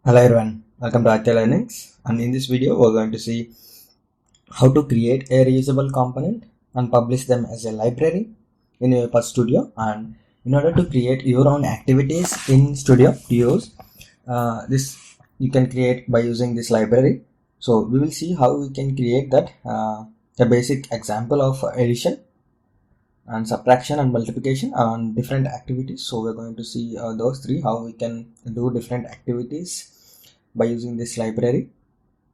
Hello everyone, welcome to RPA and in this video we're going to see how to create a reusable component and publish them as a library in UiPath Studio. And in order to create your own activities in Studio to use this, you can create by using this library. So we will see how we can create that, a basic example of addition and subtraction and multiplication on different activities. So we're going to see those three, how we can do different activities by using this library.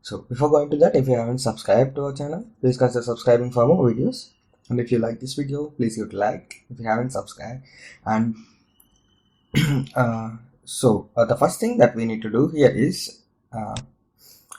So before going to that, if you haven't subscribed to our channel, please consider subscribing for more videos. And if you like this video, please give it a like if you haven't subscribed. And the first thing that we need to do here is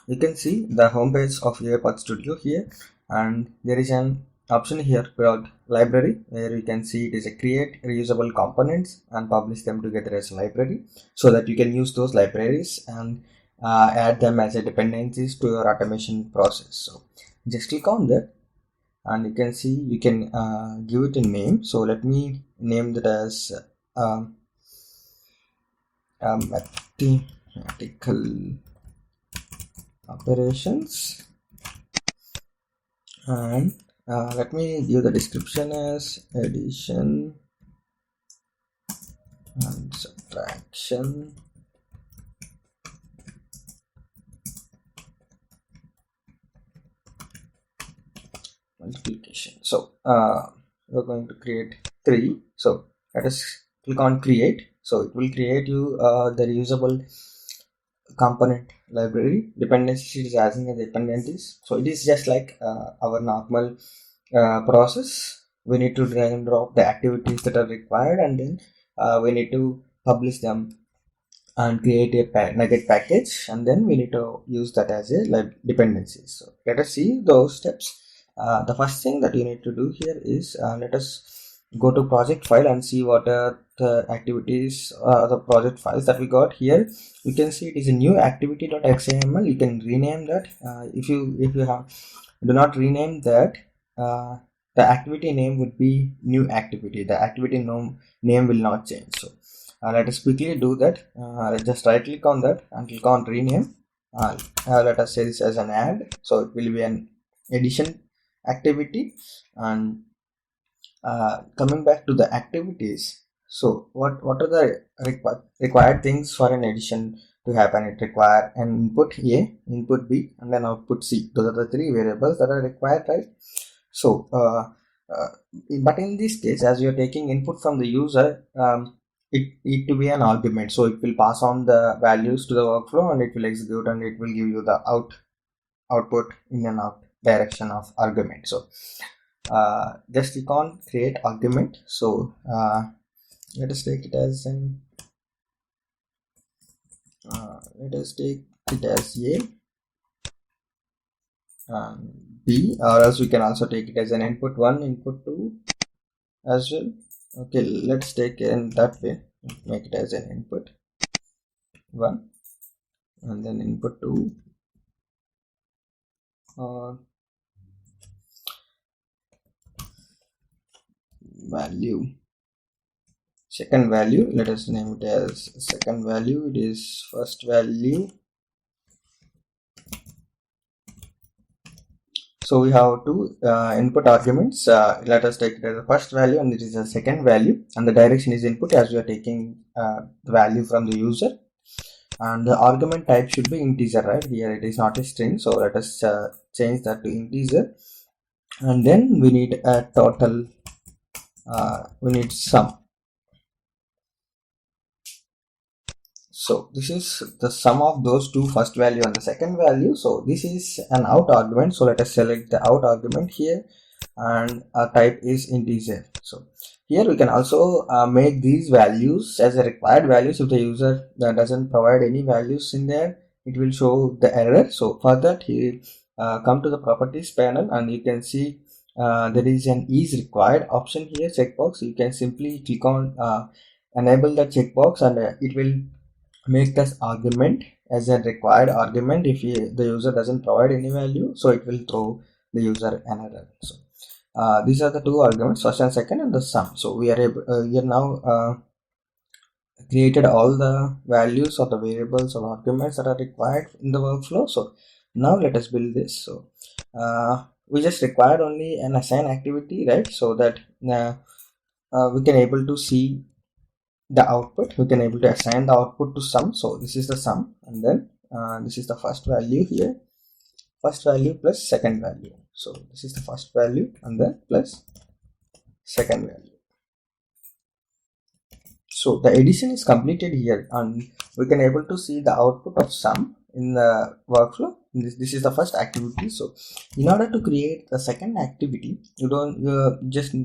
you can see the homepage of UiPath Studio here, and there is an option here called library, where you can see it is a create reusable components and publish them together as a library, so that you can use those libraries and add them as a dependencies to your automation process. So just click on that and you can see you can give it a name. So let me name that as mathematical operations, and let me give the description as addition and subtraction multiplication. So we're going to create 3. So let us click on create. So it will create you the reusable component library. Dependencies is asking the dependencies. So it is just like our normal process. We need to drag and drop the activities that are required, and then we need to publish them and create a nugget package, and then we need to use that as a dependencies. So let us see those steps. The first thing that you need to do here is let us go to project file and see what are the activities, the project files that we got here. You can see it is a new activity.xaml. You can rename that. If you do not rename that, the activity name would be new activity. The activity name will not change. So let us quickly do that. Just right click on that and click on rename. Let us say this as an add. So it will be an addition activity. And coming back to the activities, so what are the required things for an addition to happen? It requires an input A, input B, and then output C. Those are the 3 variables that are required, right? So but in this case, as you are taking input from the user, it need to be an argument. So it will pass on the values to the workflow, and it will execute, and it will give you the output in and out direction of argument. So just click on create argument. So let us take it as an let us take it as A and B, or else we can also take it as an input 1, input 2 as well. Okay, let's take it in that way. Make it as an input 1 and then input 2, value, second value. Let us name it as second value. It is first value. So we have two input arguments. Let us take it as the first value, and it is a second value, and the direction is input, as we are taking the value from the user. And the argument type should be integer, right? Here it is not a string, so let us change that to integer. And then we need a total, we need sum. So this is the sum of those two, first value and the second value. So this is an out argument. So let us select the out argument here, and our type is integer. So here we can also make these values as a required values. If the user doesn't provide any values in there, it will show the error. So for that, he come to the properties panel, and you can see there is an is required option here, checkbox. You can simply click on enable the checkbox, and it will make this argument as a required argument. If the user doesn't provide any value, so it will throw the user an error. So these are the two arguments, first and second, and the sum. So we are able, we are now created all the values or the variables or arguments that are required in the workflow. So now let us build this. So we just required only an assign activity, right? So that we can able to see the output. We can able to assign the output to sum. So this is the sum, and then this is the first value here, first value plus second value. So this is the first value and then plus second value. So the addition is completed here, and we can able to see the output of sum in the workflow. This is the first activity. So in order to create the second activity, you don't just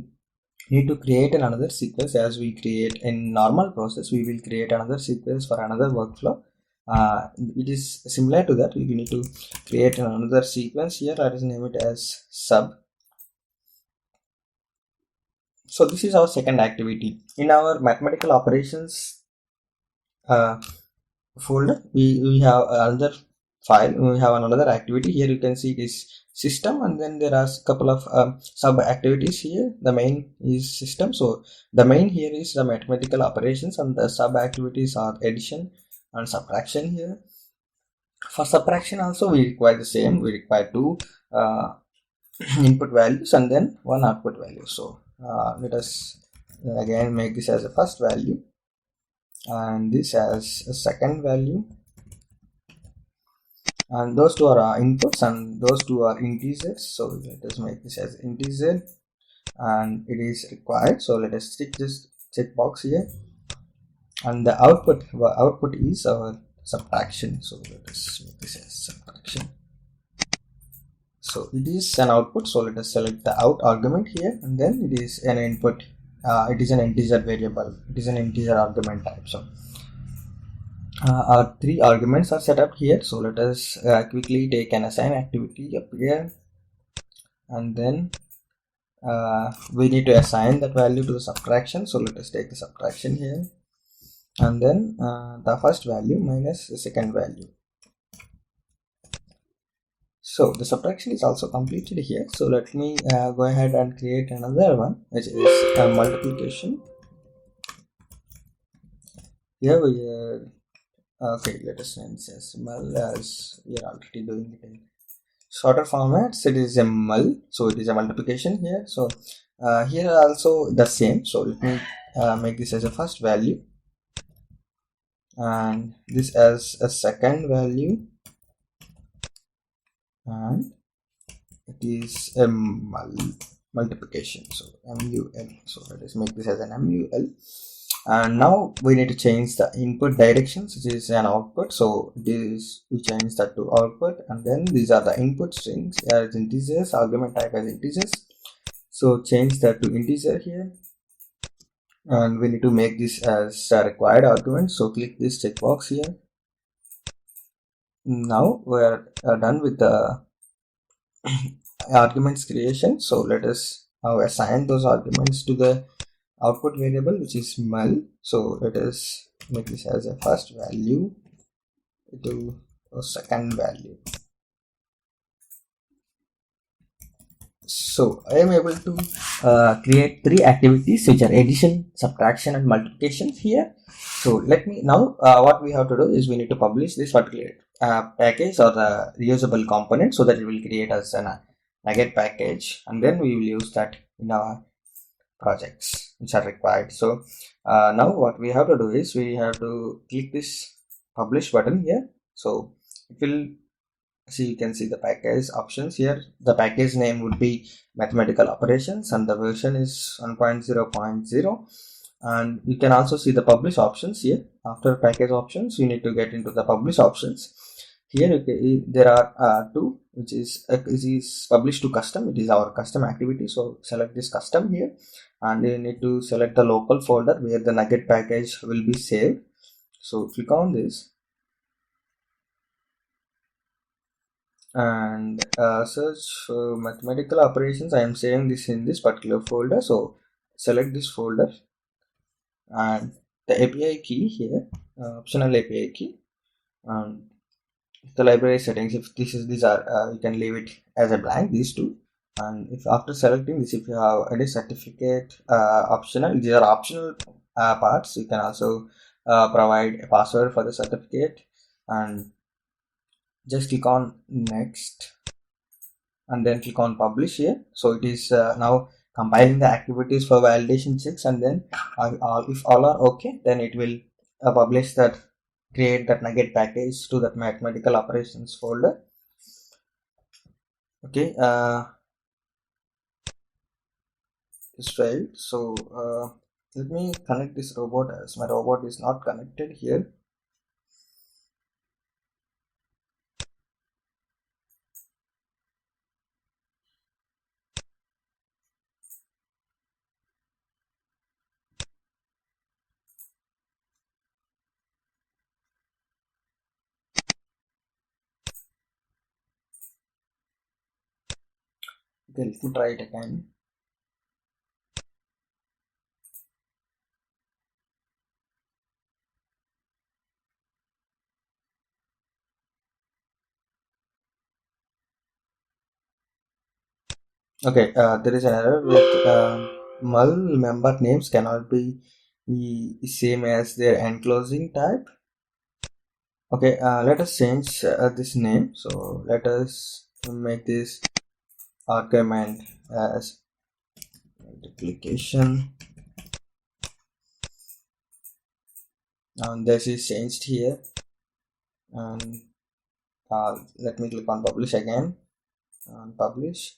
need to create another sequence. As we create in normal process, we will create another sequence for another workflow. It is similar to that. We need to create another sequence here. Let us name it as sub. So this is our second activity. In our mathematical operations folder, we have another file. We have another activity here. You can see it is system, and then there are a couple of sub activities here. The main is system. So the main here is the mathematical operations, and the sub activities are addition and subtraction here. For subtraction also we require the same. We require two input values and then one output value. So let us again make this as a first value and this as a second value, and those two are inputs and those two are integers. So let us make this as integer, and it is required. So let us tick this checkbox here, and the output is our subtraction. So let us make this as subtraction. So it is an output. So let us select the out argument here, and then it is an input. It is an integer variable. It is an integer argument type. So our three arguments are set up here. So let us quickly take an assign activity up here, and then we need to assign that value to the subtraction. So let us take the subtraction here, and then the first value minus the second value. So the subtraction is also completed here. So let me go ahead and create another one, which is a multiplication. Here we okay, let us name this as mul, as we are already doing it in shorter formats. It is a mul, so it is a multiplication here. So here also the same. So let me make this as a first value and this as a second value, and it is a multiplication. So mul. So let us make this as an mul. And now we need to change the input directions, which is an output. So this we change that to output, and then these are the input strings as integers, argument type as integers. So change that to integer here, and we need to make this as a required argument. So click this checkbox here. Now we are done with the arguments creation. So let us now assign those arguments to the output variable, which is mul. So let us make this as a first value to a second value. So I am able to create three activities, which are addition, subtraction, and multiplication here. So let me now what we have to do is we need to publish this particular package or the reusable component, so that it will create us a nugget package, and then we will use that in our projects which are required. So now what we have to do is we have to click this publish button here. So it will see, you can see the package options here. The package name would be mathematical operations, and the version is 1.0.0, and you can also see the publish options here. After package options, you need to get into the publish options. Here there are two, which is published to custom. It is our custom activity. So select this custom here, and you need to select the local folder where the nugget package will be saved. So click on this and search for mathematical operations. I am saving this in this particular folder. So select this folder and the API key here, optional API key, and the library settings. If these are you can leave it as a blank, these two. And if after selecting this, if you have any certificate optional, these are optional parts, you can also provide a password for the certificate, and just click on next and then click on publish here. So it is now compiling the activities for validation checks, and then if all are okay, then it will publish that, create that nugget package to that mathematical operations folder. Okay, this failed. So let me connect this robot, as my robot is not connected here. Okay, let me try it again. Okay, there is an error with null member names cannot be the same as their enclosing type. Okay, let us change this name. So let us make this argument as multiplication, and this is changed here. And let me click on publish again and publish.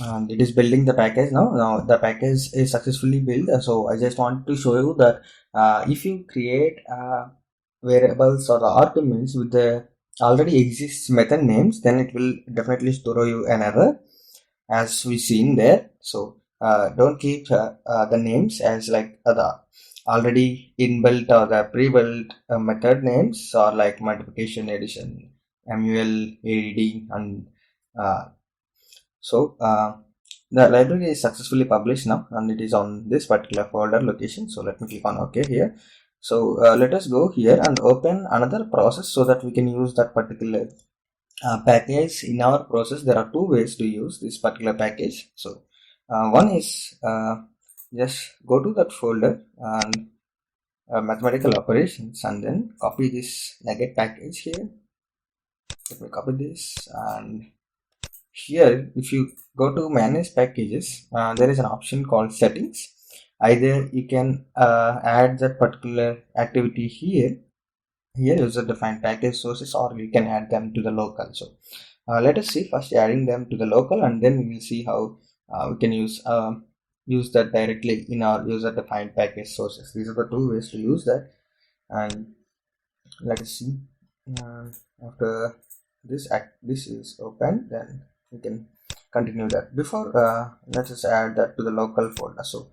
And it is building the package now. The package is successfully built. So I just want to show you that if you create variables or the arguments with the already exists method names, then it will definitely throw you an error, as we seen there. So don't keep the names as like the already inbuilt or the pre-built method names, or like multiplication, addition, mul, add, and so the library is successfully published now, and it is on this particular folder location. So let me click on OK here. So let us go here and open another process so that we can use that particular package in our process. There are two ways to use this particular package. So one is just go to that folder and mathematical operations, and then copy this nugget package here. Let me copy this, and here if you go to manage packages, there is an option called settings. Either you can add that particular activity here user defined package sources, or you can add them to the local. So let us see first adding them to the local, and then we will see how we can use that directly in our user defined package sources. These are the two ways to use that, and let us see. After this is open, then we can continue that. Before let us add that to the local folder. So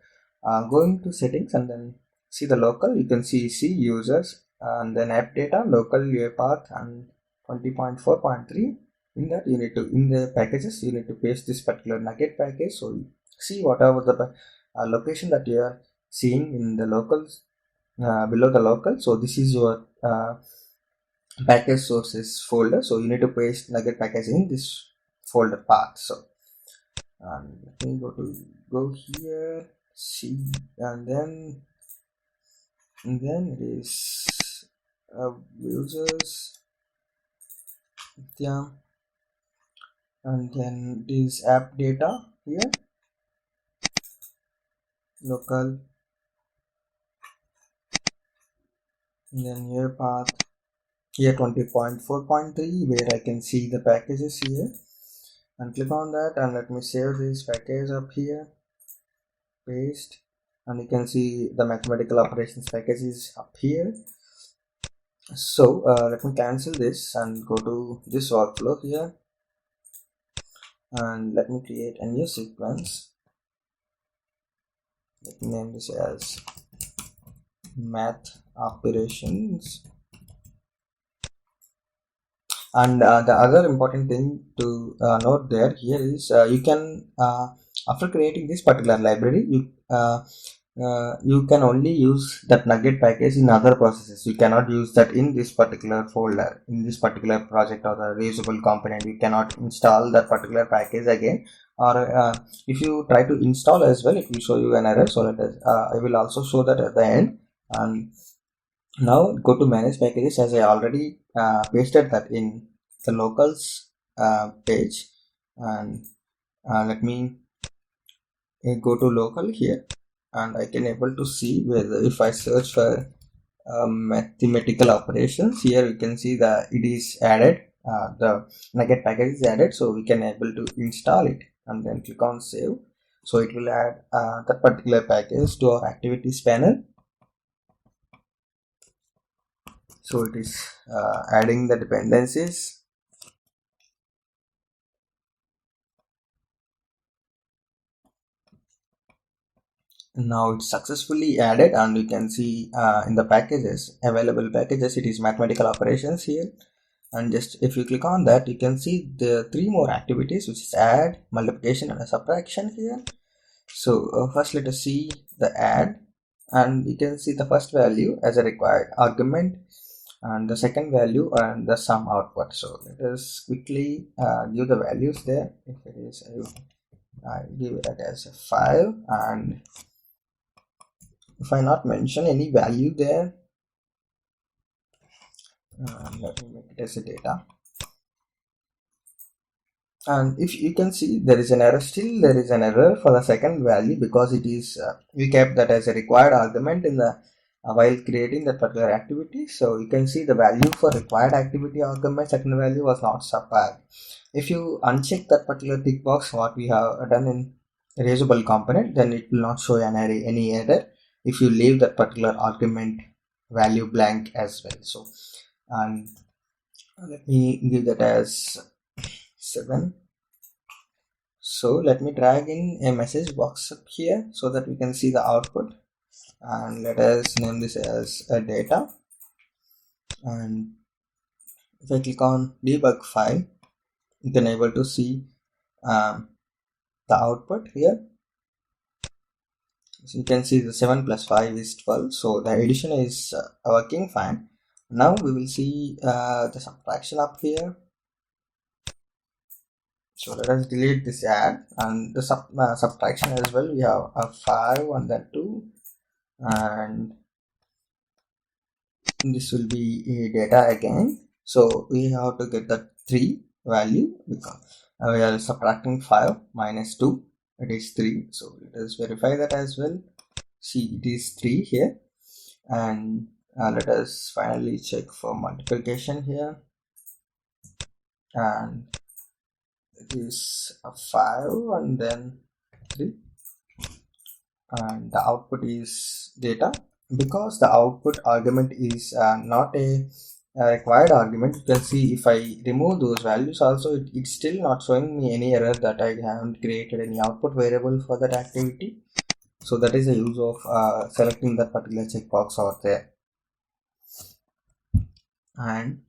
going to settings and then see the local, you can see users, and then app data, local UiPath, and 20.4.3. in that you need to, in the packages, you need to paste this particular nugget package. So see whatever the location that you are seeing in the locals below the local. So this is your package sources folder. So you need to paste nugget package in this folder path. So let me go here, see, and then it is users, yeah, and then this app data here, local, and then your path here 20.4.3, where I can see the packages here, and click on that, and let me save this package up here, paste, and you can see the mathematical operations package is up here. So let me cancel this and go to this workflow here, and let me create a new sequence. Let me name this as math operations. And the other important thing to note there here is you can after creating this particular library, you you can only use that nugget package in other processes. You cannot use that in this particular folder, in this particular project or the reusable component. You cannot install that particular package again, or if you try to install as well, it will show you an error. So let us, I will also show that at the end. And now go to manage packages, as I already pasted that in the locals page. And let me go to local here, and I can able to see whether if I search for mathematical operations, here you can see that it is added, the nugget package is added, so we can able to install it and then click on save. So it will add that particular package to our activities panel. So it is adding the dependencies. Now it's successfully added, and you can see in the packages, available packages, it is mathematical operations here. And just if you click on that, you can see the 3 more activities, which is add, multiplication, and a subtraction here. So first let us see the add, and you can see the first value as a required argument, and the second value and the sum output. So let us quickly give the values there. If it is, I give it as a 5, and if I not mention any value there, let me make it as a data. And if you can see, there is an error, still there is an error for the second value, because it is we kept that as a required argument in the while creating that particular activity. So you can see the value for required activity argument second value was not supplied. If you uncheck that particular tick box what we have done in reusable component, then it will not show any error if you leave that particular argument value blank as well. So, and let me give that as 7. So let me drag in a message box up here so that we can see the output, and let us name this as a data. And if I click on debug file, you can able to see the output here. So you can see the 7 plus 5 is 12, so the addition is working fine. Now we will see the subtraction up here. So let us delete this add, and the subtraction as well. We have a 5 and then 2, and this will be a data again. So we have to get the 3 value, because we are subtracting 5 minus 2, it is 3. So let us verify that as well. See, it is 3 here. And let us finally check for multiplication here, and it is a 5 and then 3, and the output is data. Because the output argument is not a required argument, you can see if I remove those values also, it's still not showing me any error that I haven't created any output variable for that activity. So that is the use of selecting that particular checkbox out there. And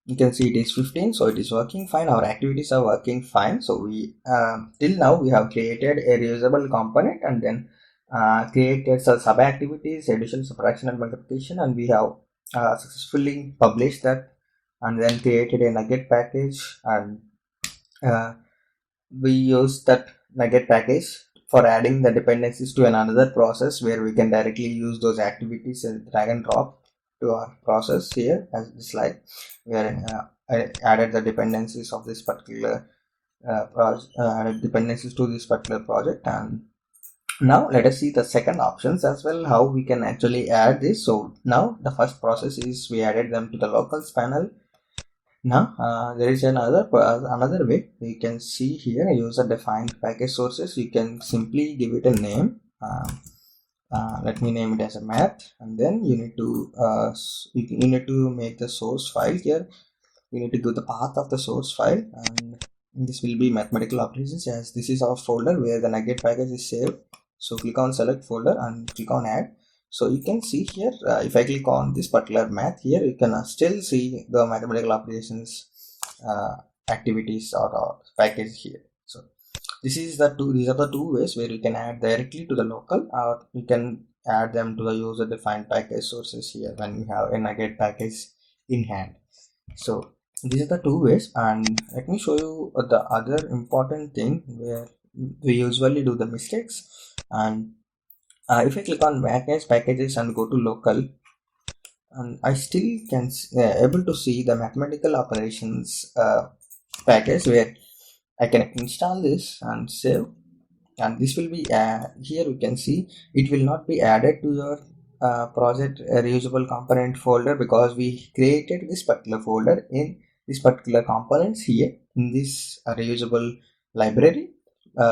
you can see it is 15, so it is working fine. Our activities are working fine. So we till now we have created a reusable component, and then created some sub activities, addition, subtraction, and multiplication, and we have successfully published that, and then created a nugget package, and we use that nugget package for adding the dependencies to another process, where we can directly use those activities and drag and drop to our process here as the slide, where I added the dependencies of this particular dependencies to this particular project. And now let us see the second options as well, how we can actually add this. So now the first process is we added them to the locals panel. Now there is another way. You can see here user defined package sources. You can simply give it a name. Let me name it as a math, and then you need to make the source file here. You need to give the path of the source file, and this will be mathematical operations, as this is our folder where the nugget package is saved. So click on select folder and click on add. So you can see here, if I click on this particular math here, you can still see the mathematical operations activities or package here. So these are the two ways where you can add directly to the local, or you can add them to the user defined package sources here when you have a NuGet package in hand. So these are the two ways, and let me show you the other important thing where we usually do the mistakes. And if I click on package packages and go to local, and I still can able to see the mathematical operations package where I can install this and save, and this will be here you can see it will not be added to your project reusable component folder, because we created this particular folder in this particular components here in this reusable library.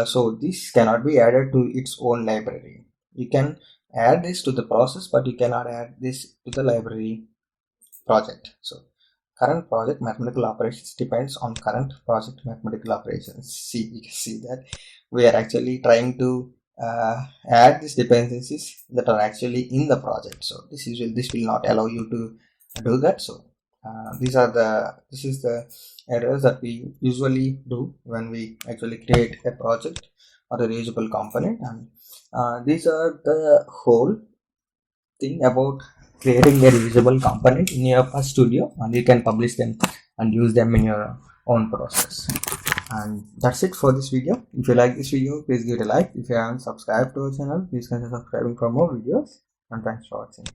So this cannot be added to its own library. You can add this to the process, but you cannot add this to the library project. So current project mathematical operations depends on current project mathematical operations. See, you can see that we are actually trying to add these dependencies that are actually in the project. So this will not allow you to do that. So this is the errors that we usually do when we actually create a project or a reusable component. And these are the whole thing about creating a reusable component in your UiPath Studio, and you can publish them and use them in your own process. And that's it for this video. If you like this video, please give it a like. If you haven't subscribed to our channel, please consider subscribing for more videos, and thanks for watching.